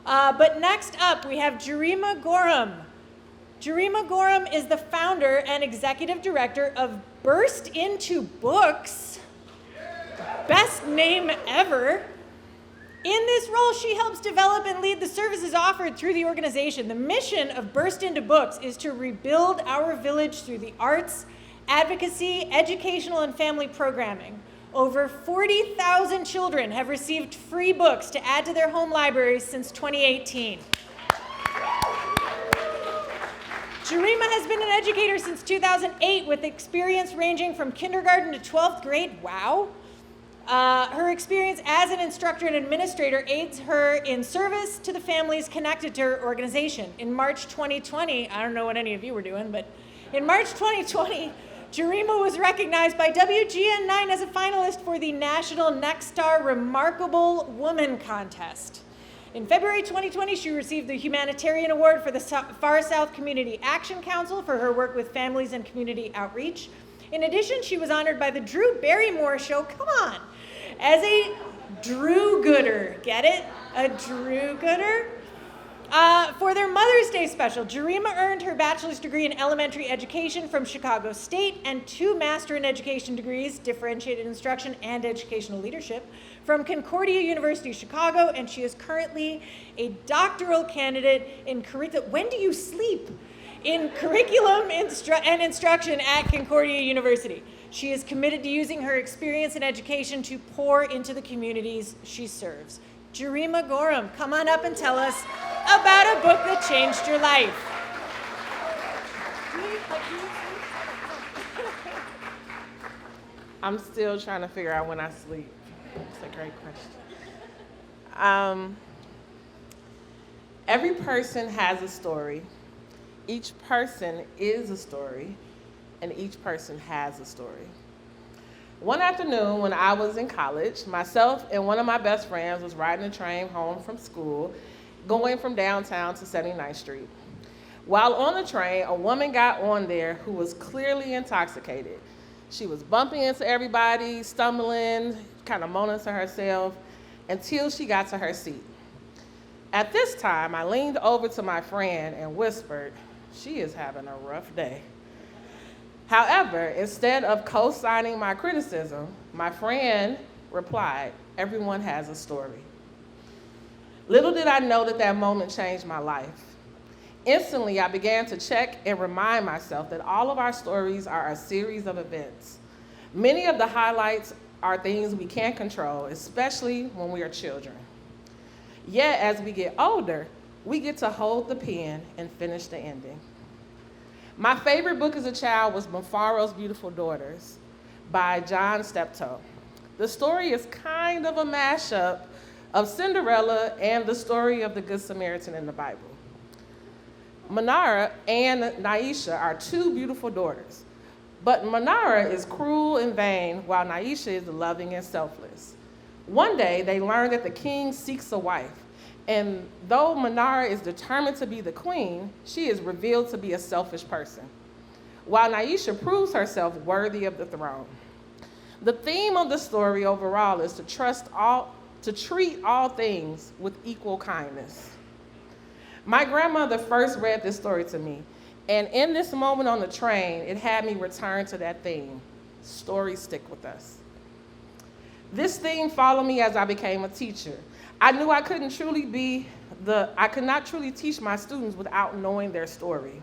But next up, we have Jurema Gorham. Jurema Gorham is the founder and executive director of Burst Into Books. Best name ever. In this role, she helps develop and lead the services offered through the organization. The mission of Burst Into Books is to rebuild our village through the arts, advocacy, educational, and family programming. Over 40,000 children have received free books to add to their home libraries since 2018. Jurema has been an educator since 2008 with experience ranging from kindergarten to 12th grade. Wow. Her experience as an instructor and administrator aids her in service to the families connected to her organization. In March 2020, I don't know what any of you were doing, but in March 2020, Jurema was recognized by WGN9 as a finalist for the National Next Star Remarkable Woman Contest. In February 2020, she received the Humanitarian Award for the Far South Community Action Council for her work with families and community outreach. In addition, she was honored by the Drew Barrymore Show, come on, as a Drew Gooder. Get it? A Drew Gooder? For their Mother's Day special, Jurema earned her bachelor's degree in elementary education from Chicago State and 2 Master in Education degrees, differentiated instruction and educational leadership, from Concordia University, Chicago, and she is currently a doctoral candidate in curriculum. When do you sleep? In curriculum and instruction at Concordia University. She is committed to using her experience in education to pour into the communities she serves. Jurema Gorham, come on up and tell us about a book that changed your life. I'm still trying to figure out when I sleep. It's a great question. Every person has a story. Each person is a story, and each person has a story. One afternoon when I was in college, myself and one of my best friends was riding a train home from school, going from downtown to 79th Street. While on the train, a woman got on there who was clearly intoxicated. She was bumping into everybody, stumbling, kind of moaning to herself, until she got to her seat. At this time, I leaned over to my friend and whispered, "She is having a rough day." However, instead of co-signing my criticism, my friend replied, "Everyone has a story." Little did I know that that moment changed my life. Instantly, I began to check and remind myself that all of our stories are a series of events. Many of the highlights are things we can't control, especially when we are children. Yet, as we get older, we get to hold the pen and finish the ending. My favorite book as a child was Muffaro's Beautiful Daughters by John Steptoe. The story is kind of a mashup of Cinderella and the story of the Good Samaritan in the Bible. Manara and Naisha are 2 beautiful daughters, but Manara is cruel and vain while Naisha is loving and selfless. One day, they learn that the king seeks a wife, and though Manara is determined to be the queen, she is revealed to be a selfish person, while Naisha proves herself worthy of the throne. The theme of the story overall is to treat all things with equal kindness. My grandmother first read this story to me, and in this moment on the train, it had me return to that theme. Stories stick with us. This theme followed me as I became a teacher. I knew I could not truly teach my students without knowing their story.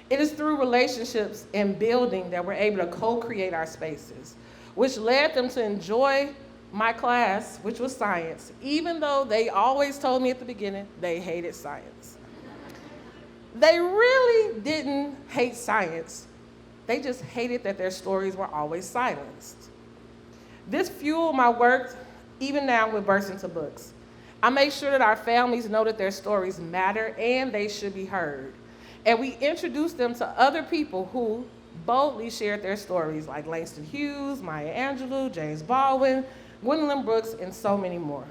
It is through relationships and building that we're able to co-create our spaces, which led them to enjoy my class, which was science, even though they always told me at the beginning they hated science. They really didn't hate science. They just hated that their stories were always silenced. This fueled my work even now with Burst Into Books. I make sure that our families know that their stories matter and they should be heard. And we introduce them to other people who boldly shared their stories, like Langston Hughes, Maya Angelou, James Baldwin, Gwendolyn Brooks, and so many more.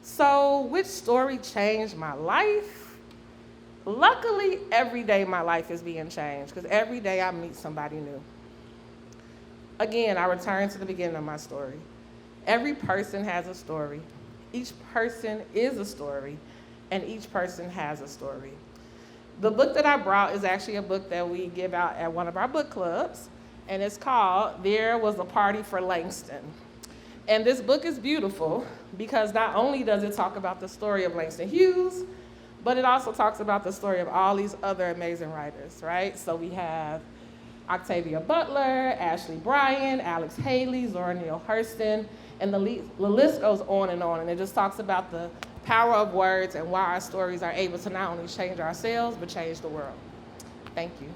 So, which story changed my life? Luckily, every day my life is being changed, because every day I meet somebody new. Again, I return to the beginning of my story. Every person has a story. Each person is a story, and each person has a story. The book that I brought is actually a book that we give out at one of our book clubs, and it's called There Was a Party for Langston. And this book is beautiful because not only does it talk about the story of Langston Hughes, but it also talks about the story of all these other amazing writers, right? So we have Octavia Butler, Ashley Bryan, Alex Haley, Zora Neale Hurston, and the list goes on, and it just talks about the power of words and why our stories are able to not only change ourselves, but change the world. Thank you.